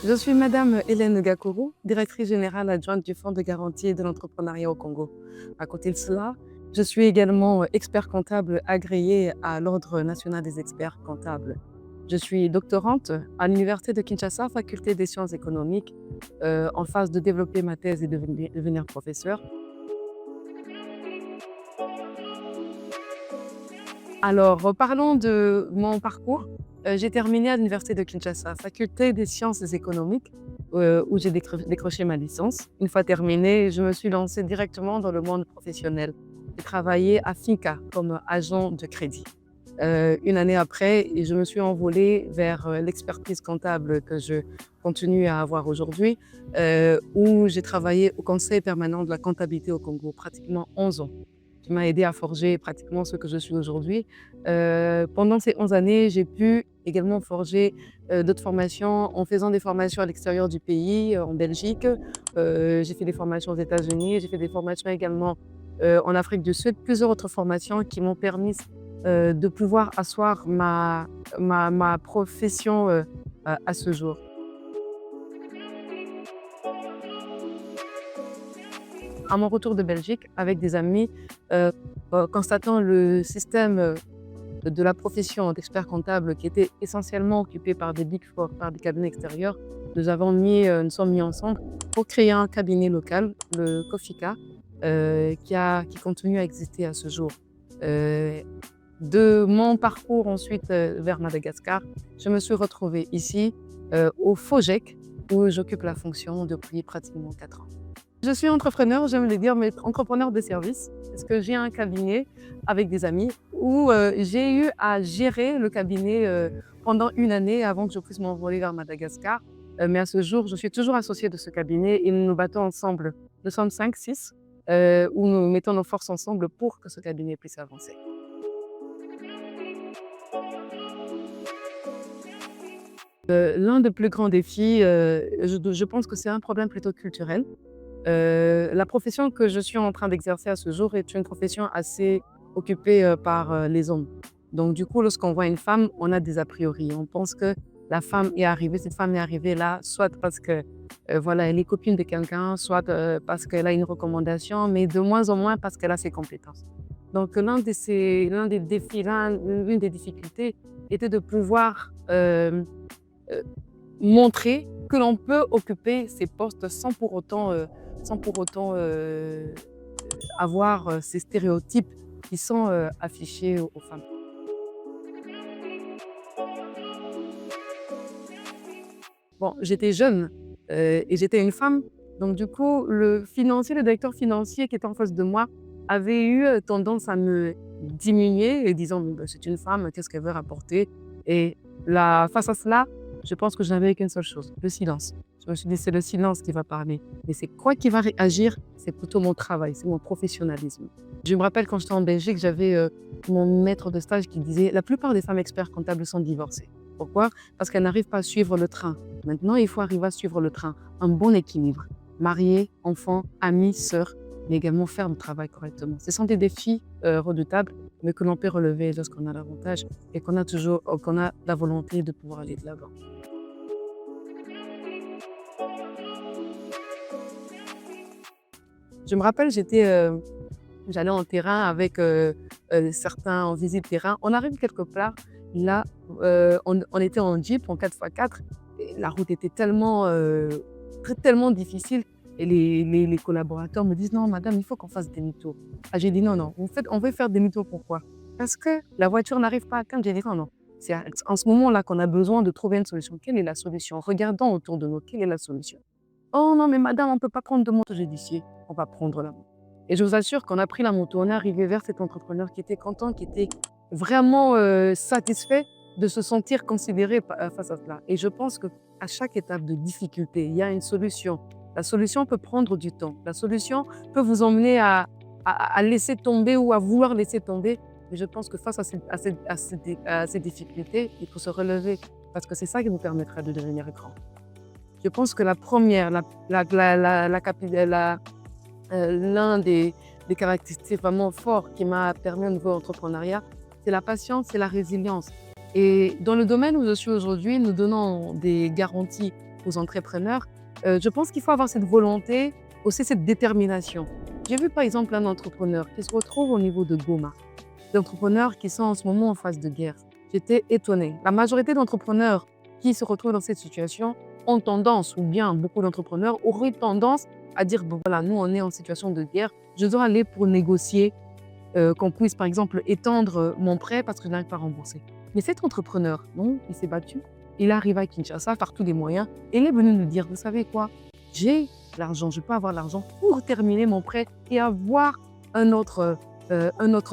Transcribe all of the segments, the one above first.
Je suis Madame Hélène Gakuru, directrice générale adjointe du Fonds de garantie et de l'entrepreneuriat au Congo. À côté de cela, je suis également expert comptable agréé à l'Ordre national des experts comptables. Je suis doctorante à l'Université de Kinshasa, faculté des sciences économiques, en phase de développer ma thèse et devenir professeur. Alors, parlons de mon parcours. J'ai terminé à l'Université de Kinshasa, faculté des sciences économiques, où j'ai décroché ma licence. Une fois terminée, je me suis lancée directement dans le monde professionnel. J'ai travaillé à Finca comme agent de crédit. Une année après, je me suis envolée vers l'expertise comptable que je continue à avoir aujourd'hui, où j'ai travaillé au Conseil permanent de la comptabilité au Congo, pratiquement 11 ans, qui m'a aidé à forger pratiquement ce que je suis aujourd'hui. Pendant ces 11 années, j'ai pu également forger d'autres formations en faisant des formations à l'extérieur du pays, en Belgique. J'ai fait des formations aux États-Unis, j'ai fait des formations également en Afrique du Sud, plusieurs autres formations qui m'ont permis de pouvoir asseoir ma profession à ce jour. À mon retour de Belgique, avec des amis, heu constatant le système de la profession d'expert comptable qui était essentiellement occupée par des Big Four, par des cabinets extérieurs, nous sommes mis ensemble pour créer un cabinet local, le Cofika, qui continue à exister à ce jour. Heu, de mon parcours ensuite, vers Madagascar, je me suis retrouvée ici, au FOGEC, où j'occupe la fonction depuis pratiquement 4 ans. Je suis entrepreneur, j'aime le dire, mais entrepreneur de service, parce que j'ai un cabinet avec des amis où j'ai eu à gérer le cabinet pendant une année avant que je puisse m'envoler vers Madagascar. Mais à ce jour, je suis toujours associée de ce cabinet et nous nous battons ensemble. Nous sommes 5, 6, où nous mettons nos forces ensemble pour que ce cabinet puisse avancer. L'un des plus grands défis, je pense que c'est un problème plutôt culturel. La profession que je suis en train d'exercer à ce jour est une profession assez occupée, par, les hommes. Donc du coup, lorsqu'on voit une femme, on a des a priori. On pense que cette femme est arrivée là, soit parce que, voilà, elle est copine de quelqu'un, soit, parce qu'elle a une recommandation, mais de moins en moins parce qu'elle a ses compétences. Donc l'un des défis, l'une des difficultés était de pouvoir, heu, montrer que l'on peut occuper ces postes sans pour autant, avoir, ces stéréotypes qui sont, affichés aux femmes. Bon, j'étais jeune, et j'étais une femme, donc du coup, le directeur financier qui était en face de moi avait eu, tendance à me diminuer et disant: «Bon, bah, c'est une femme, qu'est-ce qu'elle veut rapporter?» Et là, face à cela, je pense que je n'avais qu'une seule chose, le silence. Je me suis dit: «C'est le silence qui va parler, mais c'est quoi qui va réagir? C'est plutôt mon travail, c'est mon professionnalisme». Je me rappelle quand j'étais en Belgique, j'avais, mon maître de stage qui disait: «La plupart des femmes experts comptables sont divorcées». Pourquoi? Parce qu'elles n'arrivent pas à suivre le train. Maintenant, il faut arriver à suivre le train. Un bon équilibre. Mariés, enfants, amis, sœurs, mais également faire le travail correctement. Ce sont des défis redoutables, mais que l'on peut relever lorsqu'on a l'avantage et qu'on a la volonté de pouvoir aller de l'avant. Je me rappelle, j'allais en terrain avec certains en visite terrain. On arrive quelque part, là, on était en Jeep, en 4x4, et la route était tellement difficile. Et les collaborateurs me disent: «Non, madame, il faut qu'on fasse demi-tour». Ah, j'ai dit: «Non, non, on veut faire demi-tour pourquoi? Parce que la voiture n'arrive pas à atteindre». J'ai dit: «Non, non, c'est en ce moment-là qu'on a besoin de trouver une solution. Quelle est la solution? Regardons autour de nous, quelle est la solution?» «Oh non, mais madame, on ne peut pas prendre de moto». J'ai dit: «Si, on va prendre la moto». Et je vous assure qu'on a pris la moto, on est arrivé vers cet entrepreneur qui était content, qui était vraiment, satisfait de se sentir considéré face à cela. Et je pense qu'à chaque étape de difficulté, il y a une solution. La solution peut prendre du temps. La solution peut vous emmener à laisser tomber ou à vouloir laisser tomber. Mais je pense que face à ces difficultés, il faut se relever parce que c'est ça qui nous permettra de devenir grand. Je pense que la première, la capi l'un des caractéristiques vraiment forts qui m'a permis au niveau entrepreneuriat, c'est la patience et la résilience. Et dans le domaine où je suis aujourd'hui, nous donnons des garanties aux entrepreneurs, je pense qu'il faut avoir cette volonté, aussi cette détermination. J'ai vu par exemple un entrepreneur qui se retrouve au niveau de Goma, d'entrepreneurs qui sont en ce moment en phase de guerre. J'étais étonnée. La majorité d'entrepreneurs qui se retrouvent dans cette situation ont tendance, ou bien beaucoup d'entrepreneurs auraient tendance à dire, bon voilà, nous on est en situation de guerre, je dois aller pour négocier, qu'on puisse par exemple étendre mon prêt parce que je n'arrive pas à rembourser. Mais cet entrepreneur, non, il s'est battu. Il arrive à Kinshasa par tous les moyens et il est venu nous dire, vous savez quoi, j'ai l'argent, je peux avoir l'argent pour terminer mon prêt et avoir un autre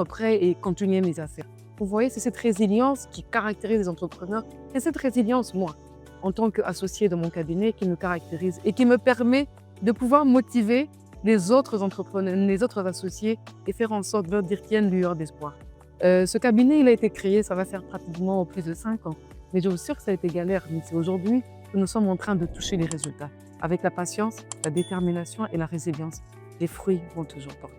prêt et continuer mes affaires. Vous voyez, c'est cette résilience qui caractérise les entrepreneurs. C'est cette résilience, moi, en tant qu'associé de mon cabinet, qui me caractérise et qui me permet de pouvoir motiver les autres entrepreneurs, les autres associés et faire en sorte de leur dire qu'il y a une lueur d'espoir. Ce cabinet, il a été créé, ça va faire pratiquement plus de 5 ans. Mais je vous assure que ça a été galère. Mais c'est aujourd'hui que nous sommes en train de toucher les résultats. Avec la patience, la détermination et la résilience, les fruits vont toujours porter.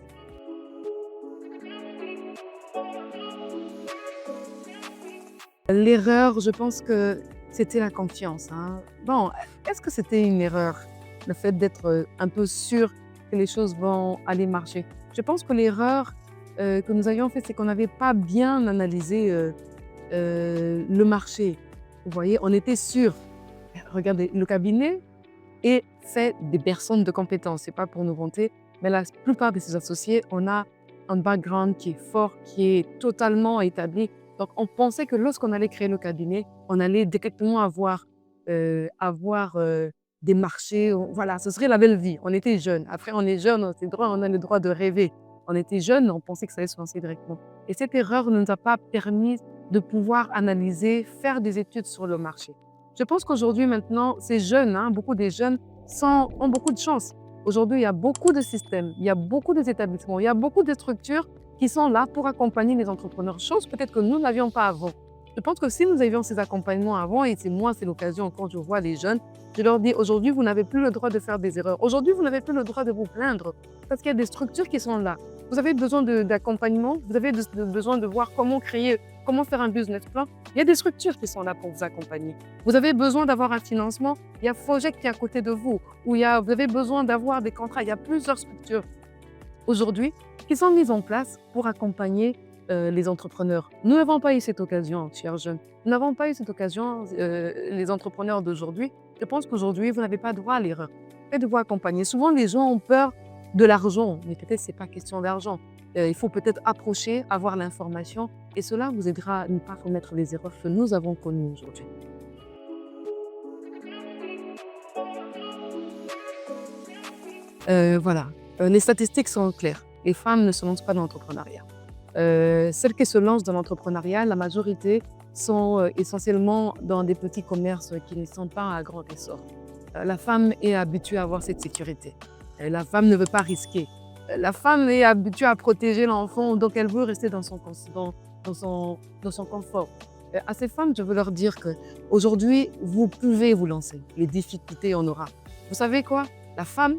L'erreur, je pense que c'était la confiance, hein. Bon, est-ce que c'était une erreur, le fait d'être un peu sûr que les choses vont aller marcher? Je pense que l'erreur que nous avions faite, c'est qu'on n'avait pas bien analysé le marché. Vous voyez, on était sûr. Regardez, le cabinet est fait des personnes de compétences. C'est pas pour nous vanter, mais la plupart de ses associés, on a un background qui est fort, qui est totalement établi. Donc, on pensait que lorsqu'on allait créer le cabinet, on allait directement avoir des marchés. Voilà, ce serait la belle vie. On était jeunes. Après, on est jeunes, on a le droit de rêver. On était jeunes, on pensait que ça allait se lancer directement. Et cette erreur ne nous a pas permis de pouvoir analyser, faire des études sur le marché. Je pense qu'aujourd'hui, maintenant, ces jeunes, hein, beaucoup des jeunes ont beaucoup de chance. Aujourd'hui, il y a beaucoup de systèmes, il y a beaucoup d'établissements, il y a beaucoup de structures qui sont là pour accompagner les entrepreneurs. Chose peut-être que nous n'avions pas avant. Je pense que si nous avions ces accompagnements avant, et c'est l'occasion quand je vois les jeunes, je leur dis aujourd'hui, vous n'avez plus le droit de faire des erreurs. Aujourd'hui, vous n'avez plus le droit de vous plaindre parce qu'il y a des structures qui sont là. Vous avez besoin d'accompagnement, vous avez besoin de voir comment créer, comment faire un business plan. Il y a des structures qui sont là pour vous accompagner. Vous avez besoin d'avoir un financement, il y a Fojec qui est à côté de vous, ou vous avez besoin d'avoir des contrats. Il y a plusieurs structures aujourd'hui qui sont mises en place pour accompagner les entrepreneurs. Nous n'avons pas eu cette occasion, chers jeunes. Nous n'avons pas eu cette occasion, les entrepreneurs d'aujourd'hui. Je pense qu'aujourd'hui, vous n'avez pas droit à l'erreur. Faites de vous accompagner. Souvent, les gens ont peur de l'argent, mais peut-être ce n'est pas question d'argent. Il faut peut-être approcher, avoir l'information, et cela vous aidera à ne pas commettre les erreurs que nous avons connues aujourd'hui. Voilà, les statistiques sont claires. Les femmes ne se lancent pas dans l'entrepreneuriat. Celles qui se lancent dans l'entrepreneuriat, la majorité sont essentiellement dans des petits commerces qui ne sont pas à grand essor. La femme est habituée à avoir cette sécurité. La femme ne veut pas risquer. La femme est habituée à protéger l'enfant, donc elle veut rester dans son confort. À ces femmes, je veux leur dire qu'aujourd'hui, vous pouvez vous lancer. Les difficultés, on aura. Vous savez quoi? La femme,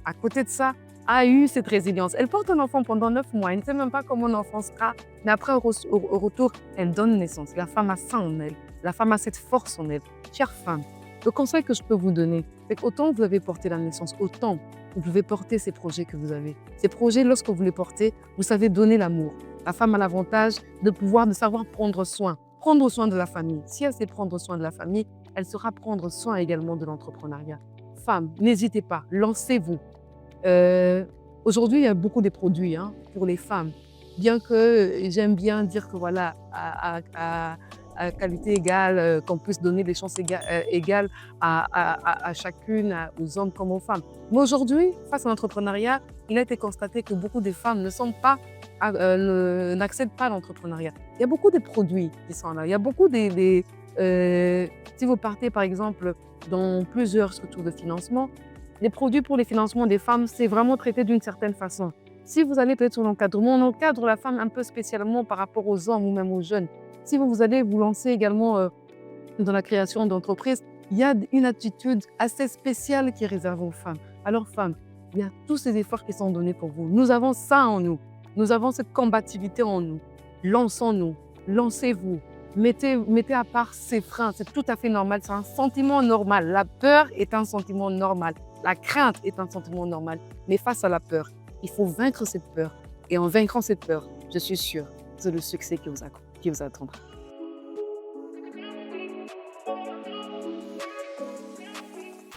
à côté de ça, a eu cette résilience. Elle porte un enfant pendant 9 mois. Elle ne sait même pas comment l'enfant sera. Mais après, au retour, elle donne naissance. La femme a ça en elle. La femme a cette force en elle. Chère femme, le conseil que je peux vous donner, c'est qu'autant vous avez porté la naissance, autant vous pouvez porter ces projets que vous avez. Ces projets, lorsque vous les portez, vous savez donner l'amour. La femme a l'avantage de savoir prendre soin de la famille. Si elle sait prendre soin de la famille, elle saura prendre soin également de l'entrepreneuriat. Femmes, n'hésitez pas, lancez-vous. Aujourd'hui, il y a beaucoup de produits pour les femmes. Bien que j'aime bien dire que voilà, à qualité égale, qu'on puisse donner des chances égales à chacune, aux hommes comme aux femmes. Mais aujourd'hui, face à l'entrepreneuriat, il a été constaté que beaucoup de femmes n'accèdent pas à l'entrepreneuriat. Il y a beaucoup de produits qui sont là. Il y a beaucoup si vous partez par exemple dans plusieurs structures de financement, les produits pour les financements des femmes, c'est vraiment traité d'une certaine façon. Si vous allez peut-être sur l'encadrement, on encadre la femme un peu spécialement par rapport aux hommes ou même aux jeunes. Si vous allez vous lancer également dans la création d'entreprises, il y a une attitude assez spéciale qui est réservée aux femmes. Alors femmes, il y a tous ces efforts qui sont donnés pour vous. Nous avons ça en nous. Nous avons cette combativité en nous. Lançons-nous, lancez-vous. Mettez à part ces freins, c'est tout à fait normal, c'est un sentiment normal. La peur est un sentiment normal. La crainte est un sentiment normal. Mais face à la peur, il faut vaincre cette peur. Et en vaincrant cette peur, je suis sûre que c'est le succès qui vous attendra.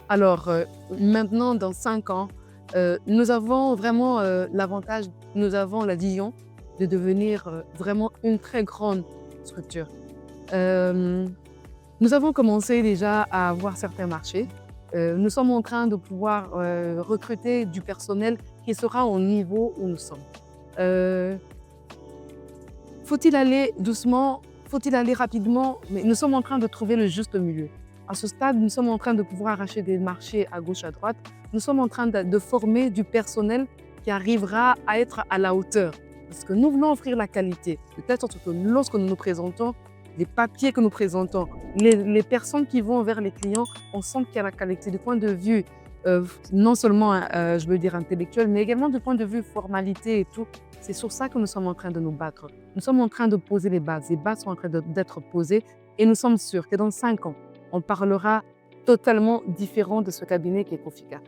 Alors, maintenant, dans 5 ans, nous avons vraiment l'avantage, nous avons la vision de devenir vraiment une très grande structure. Euh, Nous avons commencé déjà à avoir certains marchés. Nous sommes en train de pouvoir recruter du personnel qui sera au niveau où nous sommes. Euh, Faut-il aller doucement? Faut-il aller rapidement? Mais nous sommes en train de trouver le juste milieu. À ce stade, nous sommes en train de pouvoir acheter des marchés à gauche, à droite. Nous sommes en train de former du personnel qui arrivera à être à la hauteur. Parce que nous voulons offrir la qualité. De telle sorte que lorsque nous nous présentons, les papiers que nous présentons, les personnes qui vont vers les clients, on sent qu'il y a la qualité du point de vue, non seulement, je veux dire, intellectuel, mais également du point de vue formalité et tout. C'est sur ça que nous sommes en train de nous battre. Nous sommes en train de poser les bases. Les bases sont en train d'être posées et nous sommes sûrs que dans 5 ans, on parlera totalement différent de ce cabinet qui est Kofika.